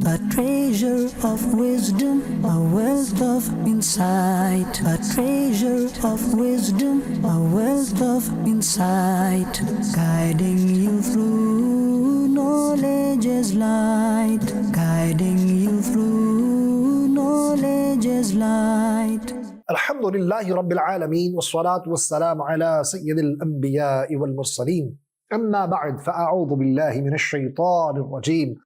a treasure of wisdom, a wealth of insight, a treasure of wisdom, a wealth of insight, guiding you through knowledge as light, guiding you through knowledge as light. Alhamdulillahi Rabbil Alameen, wassalatu wassalamu ala Sayyidil Anbiya'i wal Mursaleen. Amma ba'd, fa'a'udhu billahi minash shaitanir rajeem.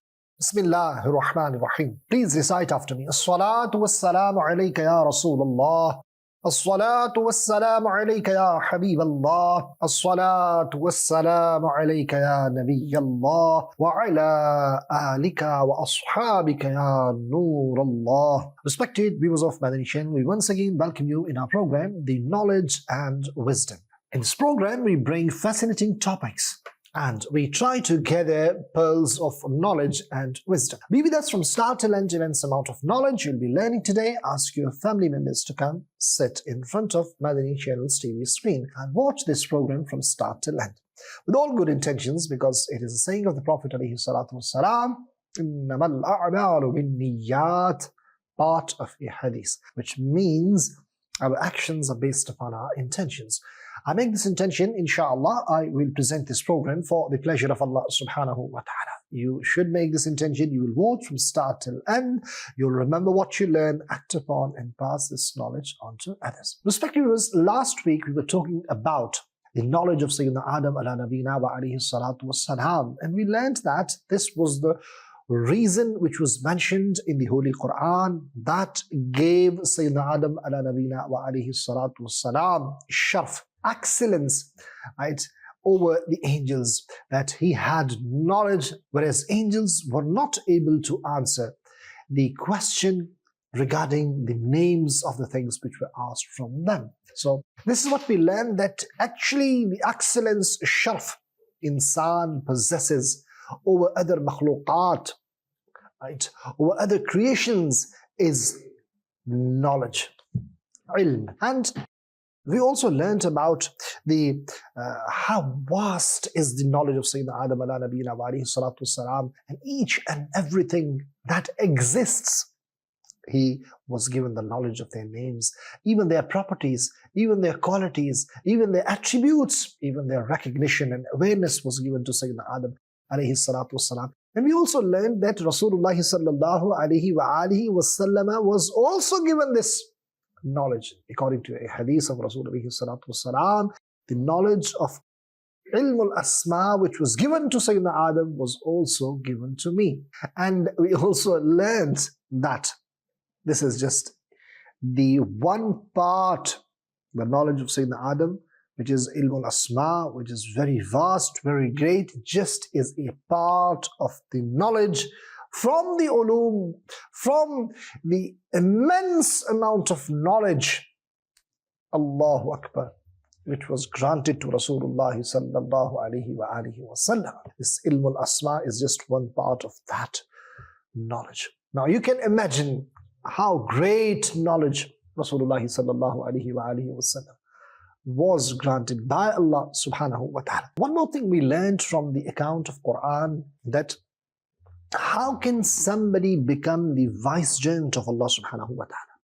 Bismillahir Rahmanir Rahim. Please recite after me. As-salatu wassalamu alayka ya Rasulullah. As-salatu wassalamu alayka ya Habiballah. As-salatu wassalamu alayka ya Nabiyallah. Wa ala alika wa ashabika ya Noorallah. Respected viewers of Madani Channel, we once again welcome you in our program, The Knowledge and Wisdom. In this program, we bring fascinating topics and we try to gather pearls of knowledge and wisdom. Be with us from start till end. Immense amount of knowledge you'll be learning today. Ask your family members to come sit in front of Madani Channel's TV screen and watch this program from start till end. With all good intentions, because it is a saying of the Prophet ﷺ, إِنَّمَا الْأَعْمَالُ بِالنِّيَّاتِ, part of a hadith, which means our actions are based upon our intentions. I make this intention, inshallah, I will present this program for the pleasure of Allah subhanahu wa ta'ala. You should make this intention, you will watch from start till end, you'll remember what you learn, act upon and pass this knowledge on to others. Respected viewers, last week we were talking about the knowledge of Sayyidina Adam ala nabina wa alayhi salatu wassalam, and we learned that this was the reason which was mentioned in the Holy Quran that gave Sayyidina Adam ala nabina wa alayhi salatu wassalam sharf, excellence, right, over the angels, that he had knowledge, whereas angels were not able to answer the question regarding the names of the things which were asked from them. So this is what we learned, that actually the excellence sharf insan possesses over other makhluqat, right, over other creations, is knowledge, ilm. And we also learned about the how vast is the knowledge of Sayyidina Adam ala nabiyina wa alayhi salatu wassalam, and each and everything that exists, he was given the knowledge of their names, even their properties, even their qualities, even their attributes, even their recognition and awareness was given to Sayyidina Adam alayhi salatu wassalam. And we also learned that Rasulullah sallallahu alayhi wa alihi wasallam was also given this knowledge. According to a hadith of Rasulullah sallallahu wasallam, the knowledge of ilm al-asma which was given to Sayyidina Adam was also given to me. And we also learned that this is just the one part, the knowledge of Sayyidina Adam, which is ilm al-asma, which is very vast, very great, just is a part of the knowledge from the ulum, from the immense amount of knowledge, Allahu Akbar, which was granted to Rasulullah sallallahu alayhi wa alihi wa sallam. This ilm al-asma is just one part of that knowledge. Now you can imagine how great knowledge Rasulullah sallallahu alayhi wa alihi wa sallam was granted by Allah subhanahu wa ta'ala. One more thing we learned from the account of Quran, that how can somebody become the vicegerent of Allah subhanahu wa ta'ala,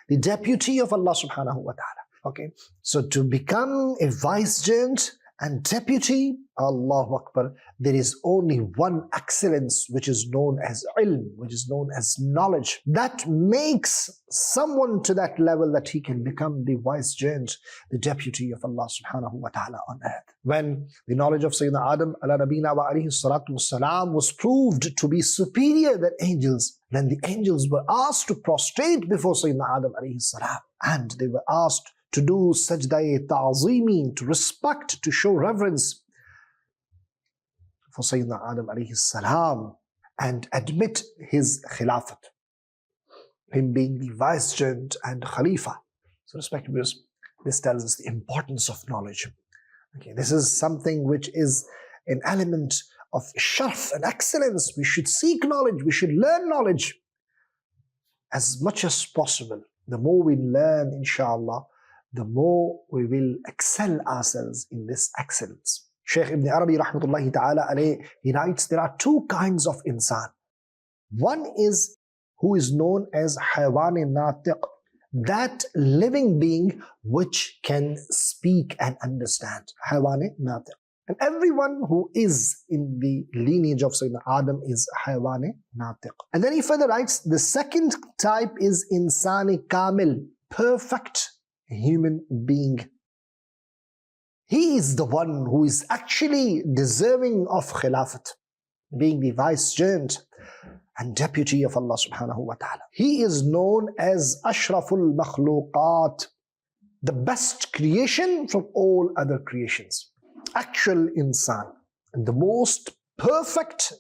the deputy of Allah subhanahu wa ta'ala? Okay, so to become a vicegerent and deputy, Allahu Akbar, there is only one excellence which is known as ilm, which is known as knowledge, that makes someone to that level that he can become the vicegerent, the deputy of Allah subhanahu wa ta'ala on earth. When the knowledge of Sayyidina Adam ala nabina wa alayhi salatu wassalam was proved to be superior than angels, then the angels were asked to prostrate before Sayyidina Adam alayhi salam, and they were asked to do sajda ta'zimi, to respect, to show reverence for Sayyidina Adam alayhi salam and admit his khilafat, him being the vicegerent and khalifa. So respected viewers, this tells us the importance of knowledge. Okay, this is something which is an element of sharf and excellence. We should seek knowledge, we should learn knowledge as much as possible. The more we learn, inshallah, the more we will excel ourselves in this excellence. Shaykh Ibn Arabi rahmatullahi ta'ala alayh, he writes, there are two kinds of insan. One is who is known as Haywan Natiq, that living being which can speak and understand. Haywan Natiq. And everyone who is in the lineage of Sayyidina Adam is Haywan Natiq. And then he further writes, the second type is Insani Kamil, perfect human being. He is the one who is actually deserving of Khilafat, being the vicegerent and deputy of Allah subhanahu wa ta'ala. He is known as Ashraful Makhluqat, the best creation from all other creations. Actual insan. And the most perfect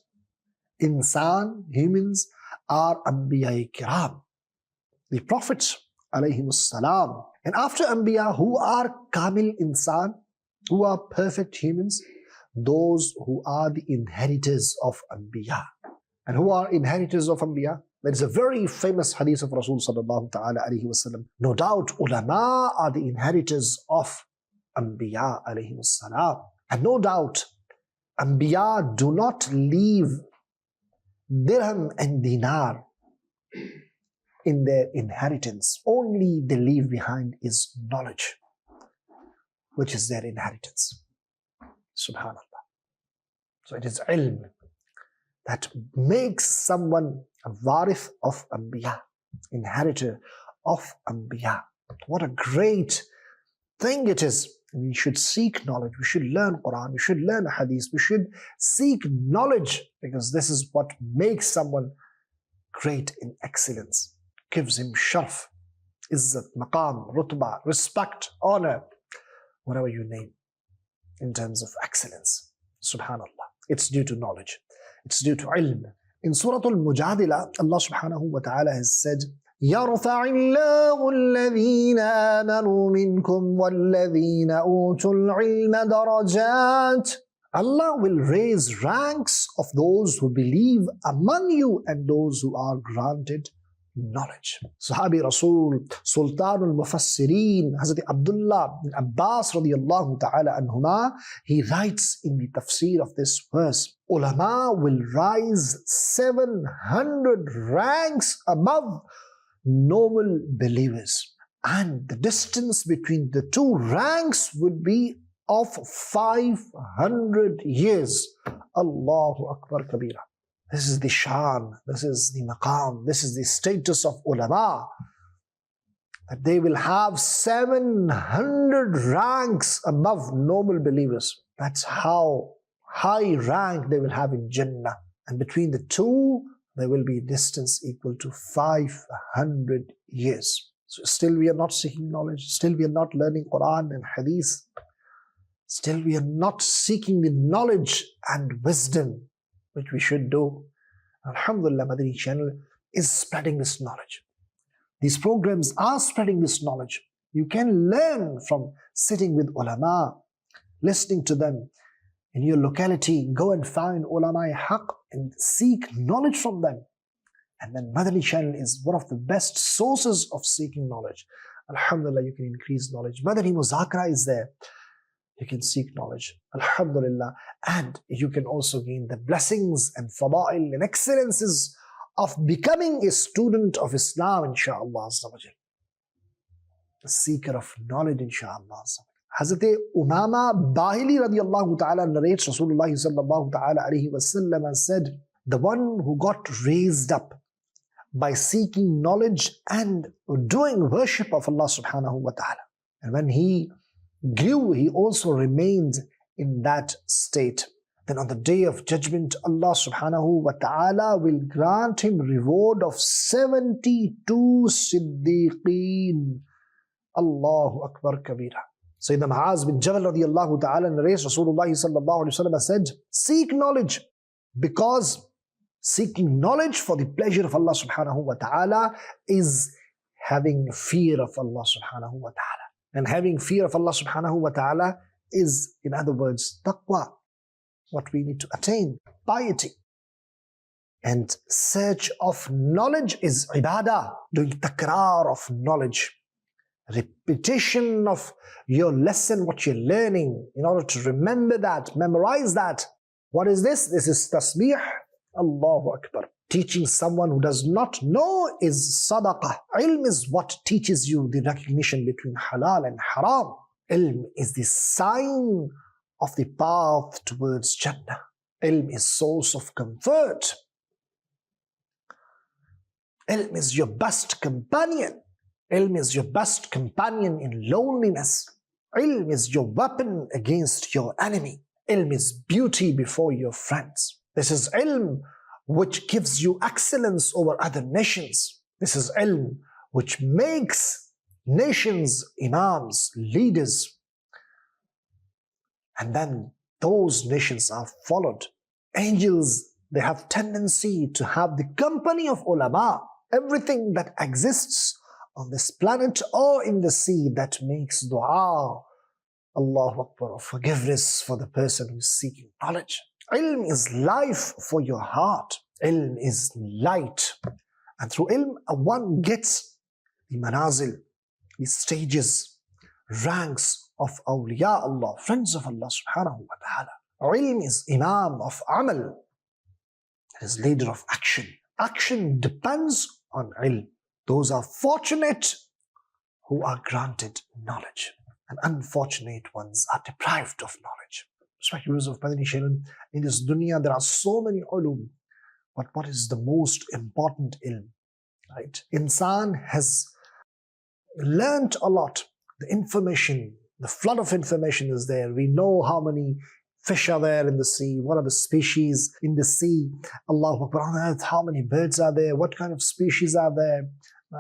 insan, humans, are Anbiya Kiram, the prophets alayhimus salam. And after Anbiya, who are Kamil insan, who are perfect humans? Those who are the inheritors of Anbiya. And who are inheritors of Anbiya? There is a very famous hadith of Rasul sallallahu ta'ala alayhi wasallam. No doubt, ulama are the inheritors of Anbiya alayhi salam. And no doubt, Anbiya do not leave dirham and dinar in their inheritance. Only they leave behind is knowledge, which is their inheritance. Subhanallah. So it is ilm that makes someone a warith of Anbiya, inheritor of Anbiya. What a great thing it is. We should seek knowledge. We should learn Quran. We should learn Hadith. We should seek knowledge, because this is what makes someone great in excellence. Gives him sharf, izzat, maqam, rutba, respect, honor, whatever you name, in terms of excellence. Subhanallah. It's due to knowledge. It's due to ilm. In Surah Al-Mujadila, Allah subhanahu wa ta'ala has said, يَرْفَعِ اللَّهُ الَّذِينَ آمَنُوا مِنْكُمْ وَالَّذِينَ أُوتُوا الْعِلْمَ دَرَجَاتٍ. Allah will raise ranks of those who believe among you and those who are granted knowledge. Sahabi Rasul, Sultanul Mufassirin, Hazrat Abdullah bin Abbas radiyallahu ta'ala anhuma, he writes in the tafsir of this verse, ulama will rise 700 ranks above normal believers, and the distance between the two ranks would be of 500 years. Allahu Akbar Kabira. This is the shan, this is the maqam, this is the status of ulama, that they will have 700 ranks above normal believers. That's how high rank they will have in Jannah. And between the two, there will be distance equal to 500 years. So still we are not seeking knowledge, still we are not learning Quran and Hadith, still we are not seeking the knowledge and wisdom which we should do. Alhamdulillah, Madani Channel is spreading this knowledge. These programs are spreading this knowledge. You can learn from sitting with ulama, listening to them. In your locality, go and find ulama haq and seek knowledge from them. And then Madani Channel is one of the best sources of seeking knowledge. Alhamdulillah, you can increase knowledge. Madani Muzakara is there. You can seek knowledge. Alhamdulillah. And you can also gain the blessings and fada'il and excellences of becoming a student of Islam, insha'Allah. A seeker of knowledge, insha'Allah. Hazrat Umama Bahili radiyallahu ta'ala narrates Rasulullah sallallahu ta'ala alayhi wa sallam said, the one who got raised up by seeking knowledge and doing worship of Allah subhanahu wa ta'ala. And when he grew, he also remained in that state. Then on the day of judgment, Allah subhanahu wa ta'ala will grant him reward of 72 Siddiqeen. Allahu Akbar Kabira. Sayyidina Mu'az bin Jabal radiyallahu ta'ala narrates Rasulullah sallallahu alayhi wa sallam said, seek knowledge, because seeking knowledge for the pleasure of Allah subhanahu wa ta'ala is having fear of Allah subhanahu wa ta'ala. And having fear of Allah subhanahu wa ta'ala is, in other words, taqwa, what we need to attain, piety. And search of knowledge is ibadah, doing takrar of knowledge, repetition of your lesson, what you're learning, in order to remember that, memorize that. What is this? This is tasbih, Allahu Akbar. teaching someone who does not know is sadaqah. Ilm is what teaches you the recognition between halal and haram. Ilm is the sign of the path towards Jannah. Ilm is source of comfort. Ilm is your best companion. Ilm is your best companion in loneliness. Ilm is your weapon against your enemy. Ilm is beauty before your friends. This is ilm which gives you excellence over other nations. This is ilm which makes nations imams, leaders. And then those nations are followed. Angels, they have tendency to have the company of ulama. Everything that exists on this planet or in the sea that makes dua, Allahu Akbar, forgiveness for the person who is seeking knowledge. Ilm is life for your heart. Ilm is light. And through ilm, one gets the manazil, the stages, ranks of awliya Allah, friends of Allah subhanahu wa ta'ala. Ilm is imam of amal. It is leader of action. Action depends on ilm. Those are fortunate who are granted knowledge, and unfortunate ones are deprived of knowledge. Respected viewers of Madani Channel, in this dunya there are so many ulum, but what is the most important ilm? Right? Insan has learnt a lot. The information, the flood of information is there. We know how many fish are there in the sea, what are the species in the sea, Allahu Akbar, on earth, how many birds are there, what kind of species are there,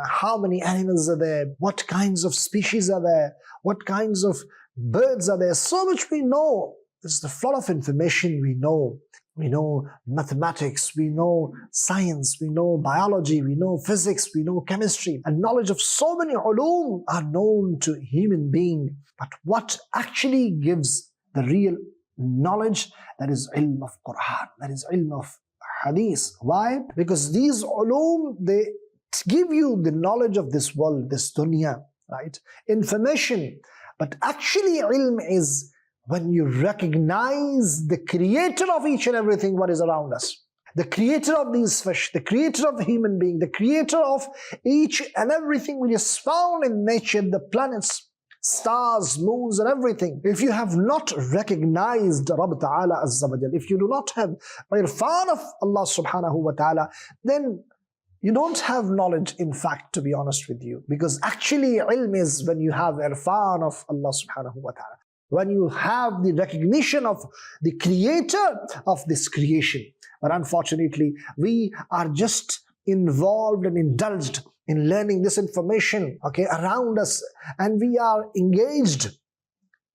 how many animals are there, what kinds of species are there, what kinds of birds are there. So much we know. This is the flood of information we know. We know mathematics, we know science, we know biology, we know physics, we know chemistry. And knowledge of so many ulum are known to human being. But what actually gives the real knowledge? That is ilm of Quran, that is ilm of hadith. Why? Because these ulum, they give you the knowledge of this world, this dunya, right? Information. But actually ilm is when you recognize the creator of each and everything what is around us. The creator of these fish, the creator of the human being, the creator of each and everything which is found in nature, the planets, stars, moons and everything. If you have not recognized Rabb Ta'ala Azza wa Jal, if you do not have irfan of Allah Subhanahu wa Ta'ala, then you don't have knowledge, in fact, to be honest with you. Because actually ilm is when you have irfan of Allah Subhanahu wa Ta'ala. When you have the recognition of the creator of this creation. But unfortunately, we are just involved and indulged in learning this information, around us, and we are engaged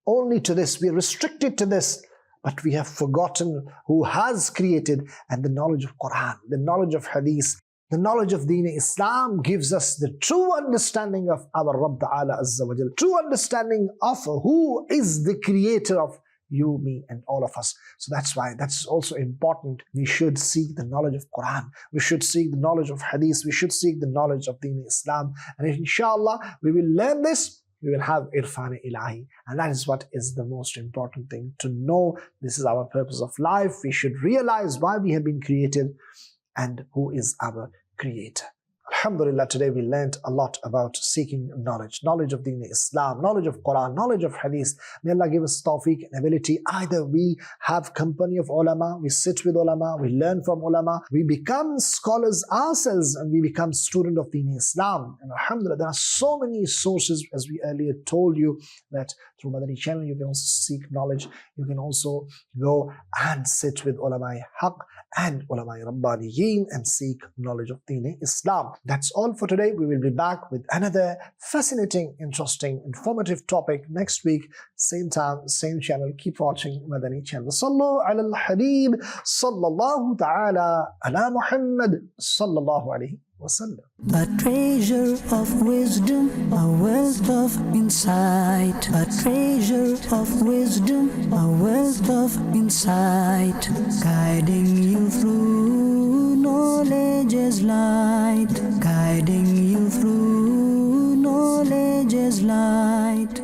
only to this. We are restricted to this, but we have forgotten who has created. And the knowledge of Quran, the knowledge of Hadith, the knowledge of Deen Islam gives us the true understanding of our Rabb Ta'ala Azza wa Jal, true understanding of who is the creator of you, me, and all of us. So that's why that's also important. We should seek the knowledge of Quran. We should seek the knowledge of Hadith. We should seek the knowledge of Deen Islam. And inshallah, we will learn this. We will have irfan ilahi. And that is what is the most important thing, to know this is our purpose of life. We should realize why we have been created and who is our creator. Alhamdulillah, today we learned a lot about seeking knowledge. Knowledge of Deen Islam, knowledge of Quran, knowledge of Hadith. May Allah give us tawfiq and ability. Either we have company of ulama, we sit with ulama, we learn from ulama, we become scholars ourselves and we become student of Deen Islam. And alhamdulillah, there are so many sources, as we earlier told you, that through Madani Channel you can also seek knowledge. You can also go and sit with ulama haq and ulama rabbaniyin and seek knowledge of Deen Islam. That's all for today. We will be back with another fascinating, interesting, informative topic next week. Same time, same channel. Keep watching Madani Channel. Sallu ala al-Habib, sallallahu ta'ala ala Muhammad, sallallahu alayhi wa sallam. A treasure of wisdom, a wealth of insight. A treasure of wisdom, a wealth of insight. Guiding you through knowledge as light. Guiding you through knowledge as light.